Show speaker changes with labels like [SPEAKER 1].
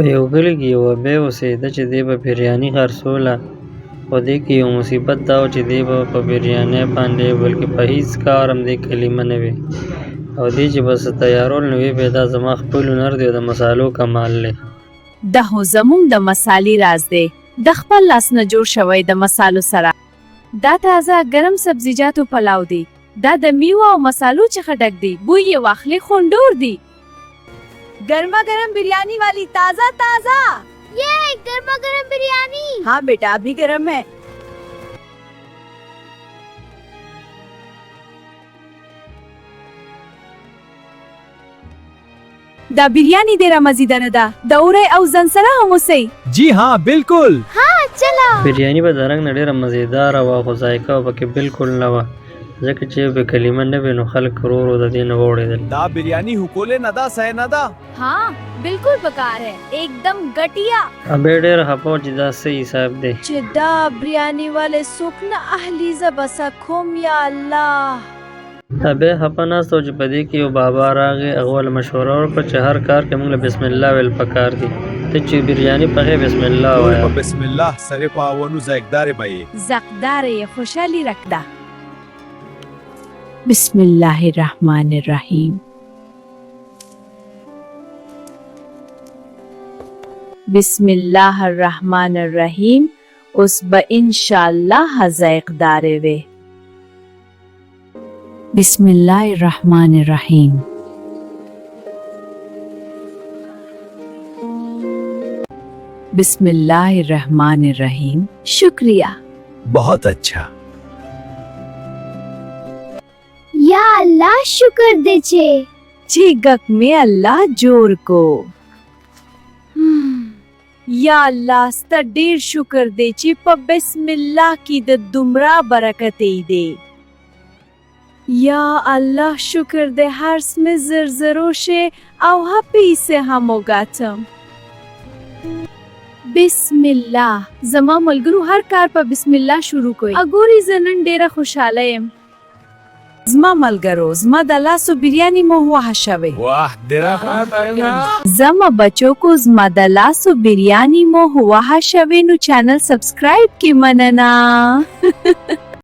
[SPEAKER 1] په یو کلي کې یوه بۍ اوسېده چې دی به بریاني خرڅوله، خو دې کې یو مصیبت دا و چې دی به په بریانۍ باندې بلکې په هېڅ کار هم دې کلیمه نه وې، او دې چې به څه تیارول نو ویې به دا زما خپل هنر دی او د مسالو کمال دی.
[SPEAKER 2] دا خو زموږ د مسالې راز دی، د خپل لاس نه جوړ شوی د مسالو سره. دا تازه ګرم سبزیجاتو پلاو دی، دا د میوه او مسالو څخه ډک دی، بوی یې واخلي خوندور دی. गर्मा गर्म बिरयानी वाली ताजा ताजा।
[SPEAKER 3] ये गर्मा गर्म बिरयानी।
[SPEAKER 2] हाँ बेटा अभी गर्म है। دا बिरयानी देरा मजेदार ده، د اورې او زنسره هم وسی.
[SPEAKER 4] जी हाँ बिल्कुल।
[SPEAKER 3] हाँ चलो।
[SPEAKER 1] بریاني به د رنګ نه ډېره مزیداره وه، خو ذایقه پکې بالکل نه وه، ځکه چې به کلمه نه وي نو خلک ورو ورو د دې نه واوړېدل.
[SPEAKER 4] دا बिरयानी हुकोले नदा सह नदा।
[SPEAKER 3] हाँ बिल्कुल बेकार है, एकदम घटिया।
[SPEAKER 1] ابې ډېر خفه و چې دا څه حساب دی.
[SPEAKER 2] چې دا बिरयानी والے څوک نه اهلی زبسه کوم یا الله.
[SPEAKER 1] ابې خفه ناست و چې په دې کې یو بابا راغی، هغه ول مشوره وکړه چې هر کار کې موږ له بسم الله ویل پکار دي. ته چې بریاني پخې بسم الله وایه.
[SPEAKER 4] بسم الله سره پاونو ذائقدار بای.
[SPEAKER 2] زقدار خوشحالی رکدا. بسم الله الرحمن الرحیم. بسم الله الرحمن الرحیم. اوس به انشاءالله ذائقدار وي. بسم الله الرحمن الرحیم. بسم الله الرحمن الرحیم. शुक्रिया.
[SPEAKER 4] बहुत अच्छा।
[SPEAKER 3] या अल्लाह शुक्र दे छे।
[SPEAKER 2] जी गक में अल्लाह जोर को। या अल्लाह स्ता ढेर शुक्र दे ची प बिस्मिल्लाह की द दुमरा बरकत दे। या अल्लाह शुक्र दे हर्स में जरजरो शे औ हपी से हमोगातम। बिस्मिल्लाह जमा मलगरू हर कार पर बिस्मिल्लाह शुरू कोई अगोरी जनन डेरा खुशाला एम। زما ملګرو زما د لاسو بریاني مو وحه شوی.
[SPEAKER 4] वाह तेरा
[SPEAKER 2] زما بچو کو زما د لاسو بریاني مو وحه شوی نو چینل سبسکرایب کی مننه.